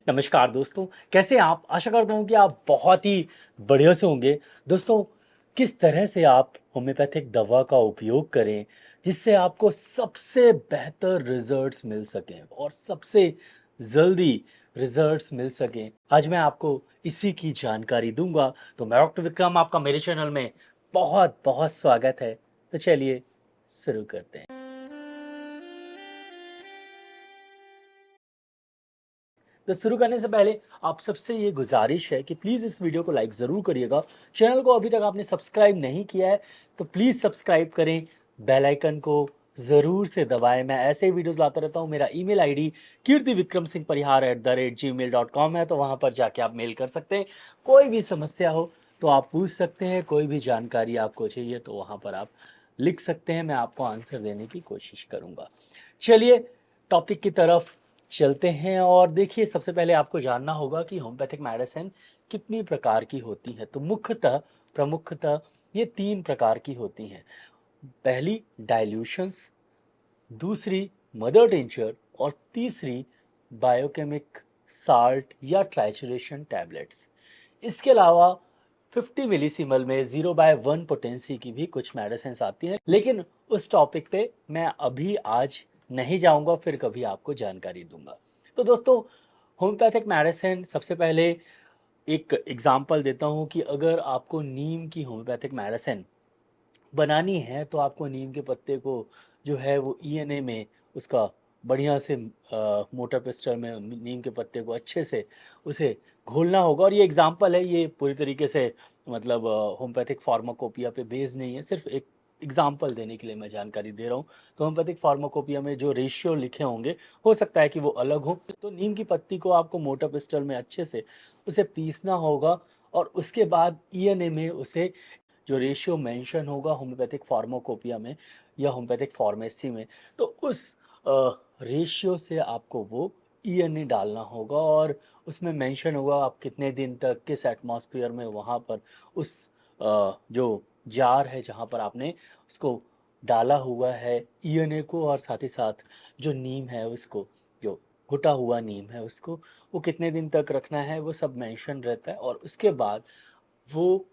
नमस्कार दोस्तों, कैसे हैं आप? आशा करता हूँ कि आप बहुत ही बढ़िया से होंगे। दोस्तों, किस तरह से आप होम्योपैथिक दवा का उपयोग करें, जिससे आपको सबसे बेहतर रिज़ल्ट्स मिल सकें और सबसे जल्दी रिज़ल्ट्स मिल सकें। आज मैं आपको इसी की जानकारी दूँगा। तो मैं डॉक्टर विक्रम, आपका मेरे चैनल में बहुत-बहुत स्वागत है। तो चलिए शुरू करते हैं। तो शुरू करने से पहले आप सबसे ये गुजारिश है कि प्लीज़ इस वीडियो को लाइक ज़रूर करिएगा। चैनल को अभी तक आपने सब्सक्राइब नहीं किया है तो प्लीज़ सब्सक्राइब करें, बेल आइकन को ज़रूर से दबाएँ। मैं ऐसे ही वीडियोज़ लाता रहता हूँ। मेरा ईमेल आईडी kirtivikramsinghparihar@gmail.com है, तो वहाँ पर जाके आप मेल कर सकते हैं। कोई भी समस्या हो तो आप पूछ सकते हैं, कोई भी जानकारी आपको चाहिए तो वहाँ पर आप लिख सकते हैं, मैं आपको आंसर देने की कोशिश करूँगा। चलिए टॉपिक की तरफ चलते हैं और देखिए सबसे पहले आपको जानना होगा कि होम्योपैथिक मेडिसिन कितनी प्रकार की होती है। तो मुख्यतः प्रमुखतः ये 3 प्रकार की होती हैं। पहली डाइल्यूशंस, दूसरी मदर टिंचर और तीसरी बायोकेमिक साल्ट या ट्राइचुरेशन टैबलेट्स। इसके अलावा 50 मिलीसिमल में 0/1 पोटेंसी की भी कुछ मेडिसिन आती हैं, लेकिन उस टॉपिक पे मैं अभी आज नहीं जाऊंगा, फिर कभी आपको जानकारी दूंगा। तो दोस्तों, होम्योपैथिक मेडिसिन सबसे पहले एक एग्जांपल देता हूँ कि अगर आपको नीम की होम्योपैथिक मेडिसिन बनानी है तो आपको नीम के पत्ते को जो है वो ईएनए में उसका बढ़िया से मोटर पेस्टल में नीम के पत्ते को अच्छे से उसे घोलना होगा। और ये एग्जांपल है, ये पूरी तरीके से मतलब होम्योपैथिक फार्माकोपिया पे बेस्ड नहीं है, सिर्फ एक एग्जांपल देने के लिए मैं जानकारी दे रहा हूँ। तो होम्योपैथिक फार्माकोपिया में जो रेशियो लिखे होंगे हो सकता है कि वो अलग हो। तो नीम की पत्ती को आपको मोटर पेस्टल में अच्छे से उसे पीसना होगा और उसके बाद ईएनए में उसे जो रेशियो मेंशन होगा होम्योपैथिक फार्माकोपिया में या होम्योपैथिक फार्मेसी में, तो उस रेशियो से आपको वो ईएनए डालना होगा और उसमें मेंशन होगा आप कितने दिन तक किस एटमॉस्फेयर में वहाँ पर उस जो जार है जहाँ पर आपने उसको डाला हुआ है ईएनए को, और साथ ही साथ जो नीम है उसको, जो घुटा हुआ नीम है उसको, वो कितने दिन तक रखना है वो सब मेंशन रहता है। और उसके बाद वो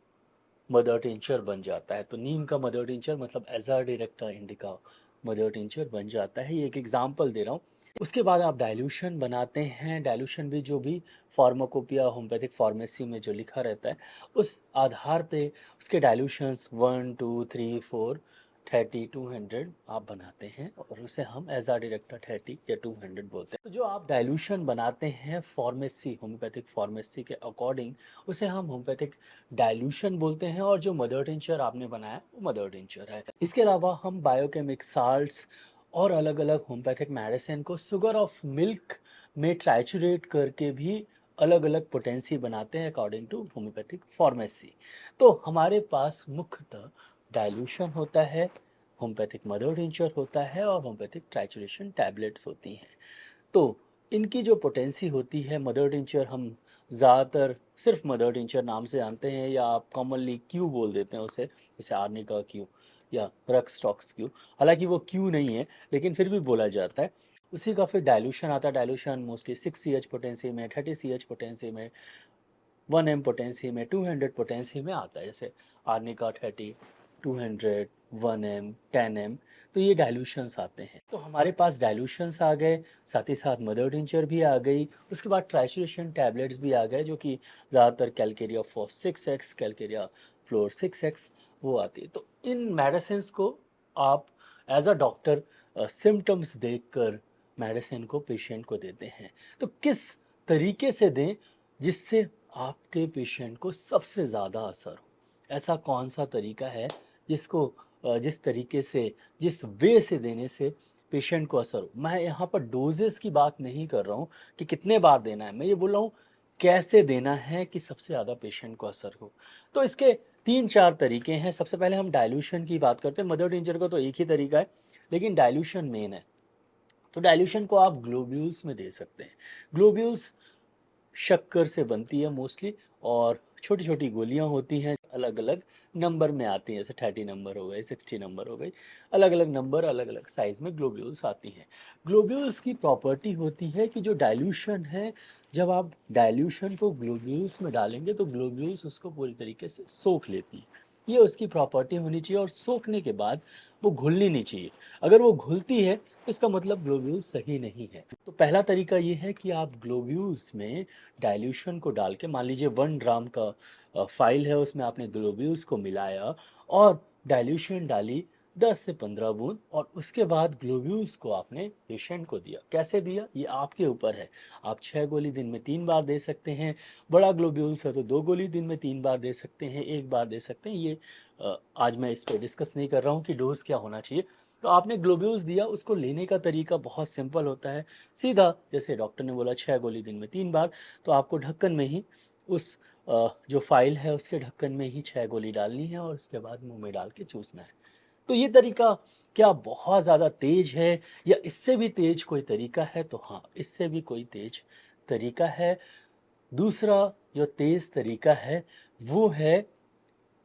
मदर टिंचर बन जाता है। तो नीम का मदर टिंचर मतलब एज़ाडिरेक्टा इंडिका मदर टिंचर बन जाता है। ये एक एग्जांपल दे रहा हूँ। उसके बाद आप डाइल्यूशन बनाते हैं। डाइल्यूशन भी जो भी फार्माकोपिया होम्योपैथिक फार्मेसी में जो लिखा रहता है उस आधार पे उसके डाइल्यूशंस 1 2 3 4 30 200 आप बनाते हैं और उसे हम एज़ाडिरेक्टा 30 या 200 बोलते हैं। तो जो आप डाइल्यूशन बनाते हैं फार्मेसी होम्योपैथिक फार्मेसी के अकॉर्डिंग, उसे हम होम्योपैथिक डाइल्यूशन बोलते हैं और जो मदर टिंचर आपने बनाया वो मदर टिंचर है। इसके अलावा हम बायोकेमिक साल्ट्स और अलग-अलग होम्योपैथिक मेडिसिन को शुगर ऑफ मिल्क में ट्राइचुरेट करके भी अलग-अलग पोटेंसी बनाते हैं अकॉर्डिंग टू होम्योपैथिक फार्मेसी। तो हमारे पास मुख्यतः डाइल्यूशन होता है, होम्योपैथिक मदर टिंचर होता है और होम्योपैथिक ट्राइचुरेशन टैबलेट्स होती हैं। तो इनकी जो पोटेंसी होती है, मदर टिंचर हम ज़्यादातर सिर्फ मदर टिंचर नाम से जानते हैं या आप कॉमनली क्यू बोल देते हैं उसे, जैसे आर्निका क्यू या रक्सटॉक्स क्यू। हालांकि वो क्यू नहीं है लेकिन फिर भी बोला जाता है। उसी का फिर डाइल्यूशन आता है। डाइल्यूशन मोस्टली 6 CH पोटेंसी में, 30 CH पोटेंसी में, 1 M पोटेंसी में, 200 पोटेंसी में आता है। जैसे आर्निका 30, 200, 1 M, 10 M। तो ये डाइल्यूशंस आते हैं। तो हमारे पास डाइल्यूशंस आ गए, साथ ही साथ मदर टिंचर भी आ गई। उसके बाद ट्राइचुरेशन टैबलेट्स भी आ गए जो कि ज़्यादातर Calcarea for 6X, Calcarea floor 6X वो आती है। तो इन मेडिसिन को आप एज अ डॉक्टर सिम्टम्स देखकर मेडिसिन को पेशेंट को देते हैं। तो किस तरीके से दें जिससे आपके पेशेंट को सबसे ज़्यादा असर हो? ऐसा कौन-सा तरीका है जिसको जिस तरीके से, जिस वे से देने से पेशेंट को असर हो? मैं यहाँ पर डोज़ेज़ की बात नहीं कर रहा हूँ कि कितने बार देना है, मैं ये बोल रहा हूँ कैसे देना है कि सबसे ज़्यादा पेशेंट को असर हो। तो इसके 3-4 तरीके हैं। सबसे पहले हम डाइल्यूशन की बात करते हैं। मदर टिंचर का तो एक ही तरीका है, लेकिन डाइल्यूशन मेन है। तो डाइल्यूशन को आप ग्लोब्यूल्स में दे सकते हैं। ग्लोब्यूल्स शक्कर से बनती है मोस्टली और छोटी-छोटी गोलियाँ होती हैं, अलग-अलग नंबर में आती हैं, जैसे 30 नंबर हो गए, 60 नंबर हो गई, अलग-अलग नंबर, अलग-अलग साइज़ में ग्लोब्यूल्स आती हैं। ग्लोब्यूल्स की प्रॉपर्टी होती है कि जो डाइल्यूशन है, जब आप डाइल्यूशन को ग्लोब्यूल्स में डालेंगे तो ग्लोब्यूल्स उसको पूरी तरीके से सोख लेती है। ये उसकी प्रॉपर्टी होनी चाहिए और सोखने के बाद वो घुलनी नहीं चाहिए। अगर वो घुलती है तो इसका मतलब ग्लोब्यूल्स सही नहीं है। तो पहला तरीका ये है कि आप ग्लोब्यूल्स में डाइल्यूशन को डाल के, मान लीजिए 1 ग्राम का फाइल है, उसमें आपने ग्लोब्यूल्स को मिलाया और डाइल्यूशन डाली 10 से 15 बूंद, और उसके बाद ग्लोब्यूल्स को आपने पेशेंट को दिया। कैसे दिया ये आपके ऊपर है। आप 6 गोली दिन में 3 बार दे सकते हैं। बड़ा ग्लोब्यूल्स है तो 2 गोली दिन में 3 बार दे सकते हैं, 1 बार दे सकते हैं। ये आज मैं इस पे डिस्कस नहीं कर रहा हूँ कि डोज़ क्या होना चाहिए। तो आपने ग्लोब्यूल्स दिया, उसको लेने का तरीका बहुत सिंपल होता है। सीधा जैसे डॉक्टर ने बोला 6 गोली दिन में 3 बार, तो आपको ढक्कन में ही उस जो फ़ाइल है उसके ढक्कन में ही 6 गोली डालनी है और उसके बाद मुँह में डाल के चूसना है। तो ये तरीका क्या बहुत ज़्यादा तेज़ है या इससे भी तेज़ कोई तरीका है? तो हाँ, इससे भी कोई तेज़ तरीका है। दूसरा जो तेज़ तरीका है वो है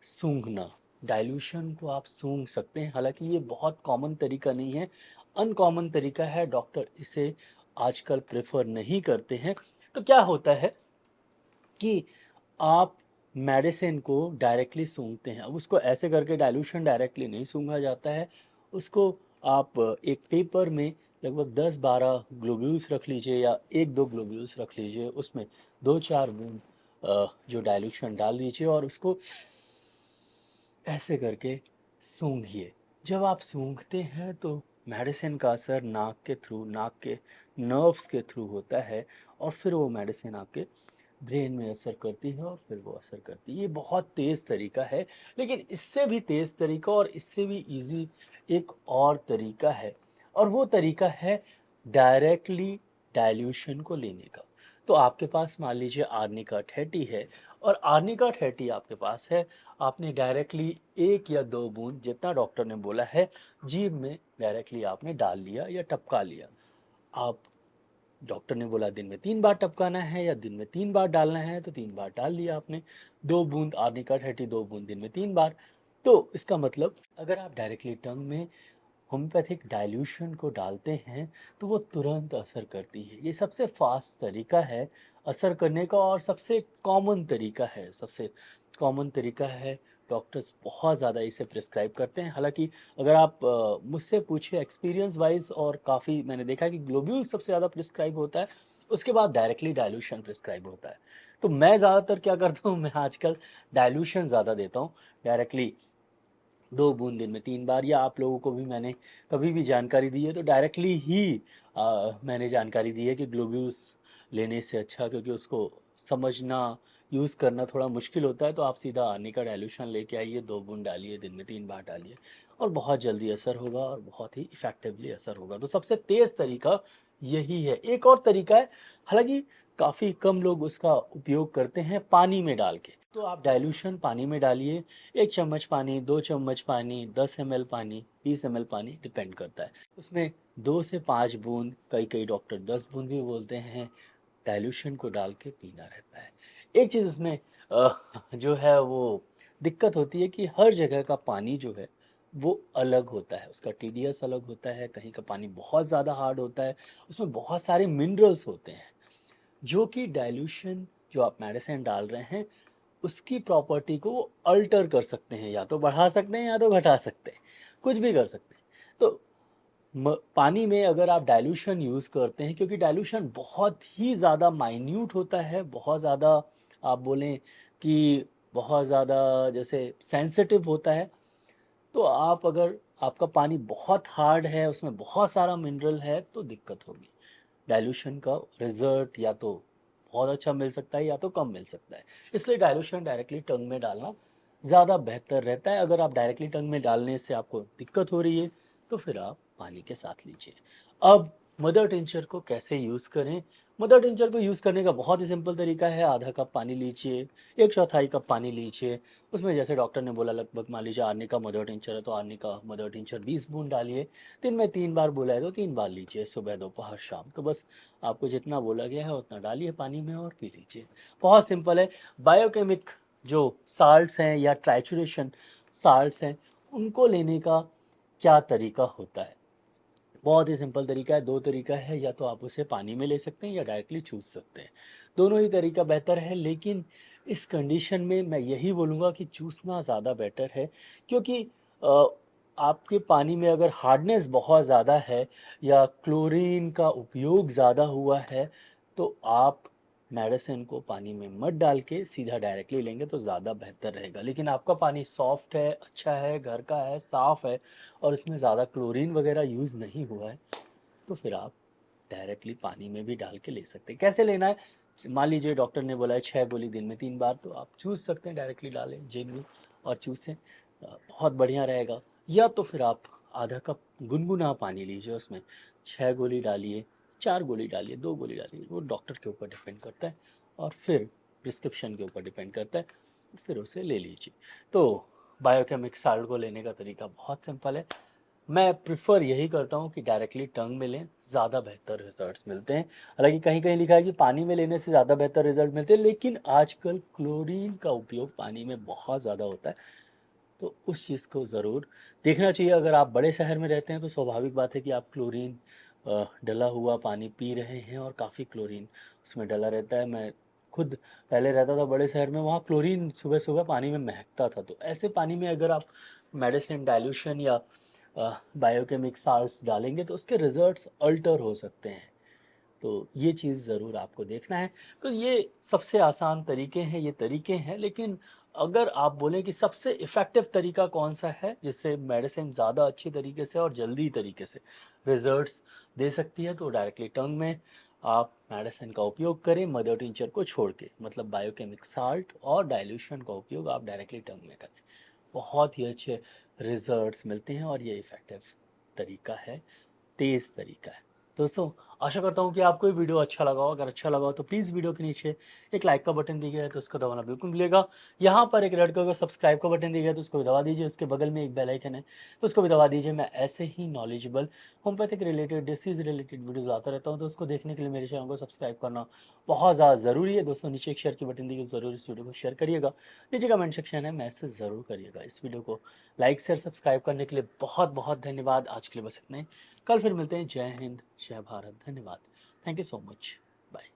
सूंघना। डाइल्यूशन को आप सूंघ सकते हैं, हालाँकि ये बहुत कॉमन तरीका नहीं है, अनकॉमन तरीका है, डॉक्टर इसे आजकल प्रेफ़र नहीं करते हैं। तो क्या होता है कि आप मेडिसिन को डायरेक्टली सूंघते हैं। अब उसको ऐसे करके डाइल्यूशन डायरेक्टली नहीं सूंघा जाता है। उसको आप एक पेपर में लगभग 10-12 ग्लोब्यूल्स रख लीजिए या 1-2 ग्लोब्यूल्स रख लीजिए, उसमें 2-4 बूंद जो डाइल्यूशन डाल दीजिए और उसको ऐसे करके सूंघिए। जब आप सूंघते हैं तो मेडिसिन का असर नाक के थ्रू, नाक के नर्व्स के थ्रू होता है और फिर वो मेडिसिन आपके ब्रेन में असर करती है और फिर वो असर करती है। ये बहुत तेज़ तरीका है, लेकिन इससे भी तेज़ तरीका और इससे भी ईज़ी एक और तरीका है, और वो तरीका है डायरेक्टली डाइल्यूशन को लेने का। तो आपके पास मान लीजिए आर्निका ठेटी है और आर्निका ठेटी आपके पास है, आपने डायरेक्टली 1 या 2 बूंद जितना डॉक्टर ने बोला है, जीभ में डायरेक्टली आपने डाल लिया या टपका लिया। आप डॉक्टर ने बोला दिन में 3 बार टपकाना है या दिन में 3 बार डालना है, तो 3 बार डाल लिया आपने। 2 बूंद आर्निका ठेठी, 2 बूंद दिन में 3 बार। तो इसका मतलब अगर आप डायरेक्टली टंग में होम्योपैथिक डाइल्यूशन को डालते हैं तो वो तुरंत असर करती है। ये सबसे फास्ट तरीका है असर करने का और सबसे कॉमन तरीका है, सबसे कॉमन तरीका है। डॉक्टर्स बहुत ज़्यादा इसे प्रिस्क्राइब करते हैं। हालाँकि अगर आप मुझसे पूछे एक्सपीरियंस वाइज़, और काफ़ी मैंने देखा है कि ग्लोब्यूल सबसे ज़्यादा प्रिस्क्राइब होता है, उसके बाद डायरेक्टली डाइल्यूशन प्रिस्क्राइब होता है। तो मैं ज़्यादातर क्या करता हूँ, मैं आजकल डाइल्यूशन ज़्यादा देता हूँ। डायरेक्टली 2 बूंद दिन में 3 बार, या आप लोगों को भी मैंने कभी भी जानकारी दी है तो डायरेक्टली ही मैंने जानकारी दी है कि ग्लोब्यूल्स लेने से अच्छा, क्योंकि उसको समझना, यूज़ करना थोड़ा मुश्किल होता है, तो आप सीधा आने का डाइल्यूशन लेके आइए, 2 बूंद डालिए, दिन में 3 बार डालिए और बहुत जल्दी असर होगा और बहुत ही इफ़ेक्टिवली असर होगा। तो सबसे तेज़ तरीका यही है। एक और तरीका है, हालाँकि काफ़ी कम लोग उसका उपयोग करते हैं, पानी में डाल के। तो आप डाइल्यूशन पानी में डालिए, 1 चम्मच पानी, 2 चम्मच पानी, 10 एमएल पानी, 20 एमएल पानी, डिपेंड करता है। उसमें 2 से 5 बूंद, कई-कई डॉक्टर 10 बूंद भी बोलते हैं, डाइल्यूशन को डाल के पीना रहता है। एक चीज़ उसमें जो है वो दिक्कत होती है कि हर जगह का पानी जो है वो अलग होता है, उसका टीडीएस अलग होता है, कहीं का पानी बहुत ज़्यादा हार्ड होता है, उसमें बहुत सारे मिनरल्स होते हैं, जो कि डाइल्यूशन जो आप मेडिसिन डाल रहे हैं उसकी प्रॉपर्टी को वो अल्टर कर सकते हैं, या तो बढ़ा सकते हैं या तो घटा सकते हैं, कुछ भी कर सकते हैं। तो पानी में अगर आप डाइल्यूशन यूज़ करते हैं, क्योंकि डाइल्यूशन बहुत ही ज़्यादा माइन्यूट होता है, बहुत ज़्यादा, आप बोलें कि बहुत ज़्यादा जैसे सेंसिटिव होता है, तो आप अगर आपका पानी बहुत हार्ड है, उसमें बहुत सारा मिनरल है, तो दिक्कत होगी। डाइल्यूशन का रिज़ल्ट या तो बहुत अच्छा मिल सकता है या तो कम मिल सकता है। इसलिए डाइल्यूशन डायरेक्टली टंग में डालना ज़्यादा बेहतर रहता है। अगर आप डायरेक्टली टंग में डालने से आपको दिक्कत हो रही है, तो फिर आप पानी के साथ लीजिए। अब मदर टिंचर को कैसे यूज़ करें? मदर टिंचर को यूज़ करने का बहुत ही सिंपल तरीका है, आधा कप पानी लीजिए, 1/4 कप पानी लीजिए, उसमें जैसे डॉक्टर ने बोला लगभग मान लीजिए आर्निका मदर टिंचर है, तो आर्निका मदर टिंचर 20 बूंद डालिए। दिन में 3 बार बोला है तो 3 बार लीजिए, सुबह, दोपहर, शाम। तो बस आपको जितना बोला गया है उतना डालिए पानी में और पी लीजिए। बहुत सिंपल है। बायोकेमिक जो साल्ट्स हैं या ट्राइचुरेशन साल्ट्स हैं, उनको लेने का क्या तरीका होता है? बहुत ही सिंपल तरीका है, 2 तरीका है, या तो आप उसे पानी में ले सकते हैं या डायरेक्टली चूस सकते हैं। दोनों ही तरीका बेहतर है, लेकिन इस कंडीशन में मैं यही बोलूँगा कि चूसना ज़्यादा बेटर है, क्योंकि अ, आपके पानी में अगर हार्डनेस बहुत ज़्यादा है या क्लोरीन का उपयोग ज़्यादा हुआ है, तो आप मेडिसिन को पानी में मत डाल के सीधा डायरेक्टली लेंगे तो ज़्यादा बेहतर रहेगा। लेकिन आपका पानी सॉफ्ट है, अच्छा है, घर का है, साफ़ है और इसमें ज़्यादा क्लोरीन वगैरह यूज़ नहीं हुआ है, तो फिर आप डायरेक्टली पानी में भी डाल के ले सकते हैं। कैसे लेना है? मान लीजिए डॉक्टर ने बोला है 6 गोली दिन में 3 बार, तो आप चूस सकते हैं, डायरेक्टली डालें जेल में और चूसें, बहुत बढ़िया रहेगा। या तो फिर आप आधा कप गुनगुना पानी लीजिए, उसमें 6 गोली डालिए, 4 गोली डालिए, 2 गोली डालिए, वो डॉक्टर के ऊपर डिपेंड करता है और फिर प्रिस्क्रिप्शन के ऊपर डिपेंड करता है, फिर उसे ले लीजिए। तो बायोकेमिक साल्ट को लेने का तरीका बहुत सिंपल है। मैं प्रेफ़र यही करता हूँ कि डायरेक्टली टंग में लें, ज़्यादा बेहतर रिज़ल्ट्स मिलते हैं। हालाँकि कहीं-कहीं लिखा है कि पानी में लेने से ज़्यादा बेहतर रिज़ल्ट मिलते हैं, लेकिन आजकल क्लोरीन का उपयोग पानी में बहुत ज़्यादा होता है, तो उस चीज़ को ज़रूर देखना चाहिए। अगर आप बड़े शहर में रहते हैं, तो स्वाभाविक बात है कि आप क्लोरीन डला हुआ पानी पी रहे हैं और काफ़ी क्लोरीन उसमें डला रहता है। मैं खुद पहले रहता था बड़े शहर में, वहाँ क्लोरीन सुबह-सुबह पानी में महकता था, तो ऐसे पानी में अगर आप मेडिसिन डाइल्यूशन या बायोकेमिक साल्ट्स डालेंगे तो उसके रिज़ल्ट्स अल्टर हो सकते हैं। तो ये चीज़ ज़रूर आपको देखना है। तो ये सबसे आसान तरीके हैं, ये तरीके हैं, लेकिन अगर आप बोलें कि सबसे इफ़ेक्टिव तरीका कौन-सा है, जिससे मेडिसिन ज़्यादा अच्छी तरीके से और जल्दी तरीके से रिज़ल्ट्स दे सकती है, तो डायरेक्टली टंग में आप मेडिसिन का उपयोग करें, मदर टिंचर को छोड़ के। मतलब बायोकेमिक साल्ट और डाइल्यूशन का उपयोग आप डायरेक्टली टंग में करें। बहुत ही अच्छे रिज़ल्ट्स मिलते हैं और ये इफ़ेक्टिव तरीका है, तेज़ तरीका है। दोस्तों, आशा करता हूँ कि आपको ये वीडियो अच्छा लगा हो। अगर अच्छा लगा हो तो प्लीज़ वीडियो के नीचे एक लाइक का बटन दिया गया है तो उसको दबाना बिल्कुल भूलिएगा। यहाँ पर एक रेड कलर का सब्सक्राइब का बटन दिया गया है तो उसको भी दबा दीजिए। उसके बगल में एक बेल आइकन है तो उसको भी दबा दीजिए। मैं ऐसे ही knowledgeable homeopathic related, disease related videos लाता रहता हूँ, तो उसको देखने के लिए मेरे चैनल को सब्सक्राइब करना बहुत ज़्यादा ज़रूरी है। दोस्तों, नीचे एक शेयर की बटन दी गई, ज़रूर इस वीडियो को शेयर करिएगा। नीचे कमेंट सेक्शन है, मैसेज ज़रूर करिएगा। इस वीडियो को लाइक, शेयर, सब्सक्राइब करने के लिए बहुत-बहुत धन्यवाद। आज के लिए बस इतना ही। कल फिर मिलते हैं। जय हिंद, जय भारत। धन्यवाद। Thank you so much. Bye.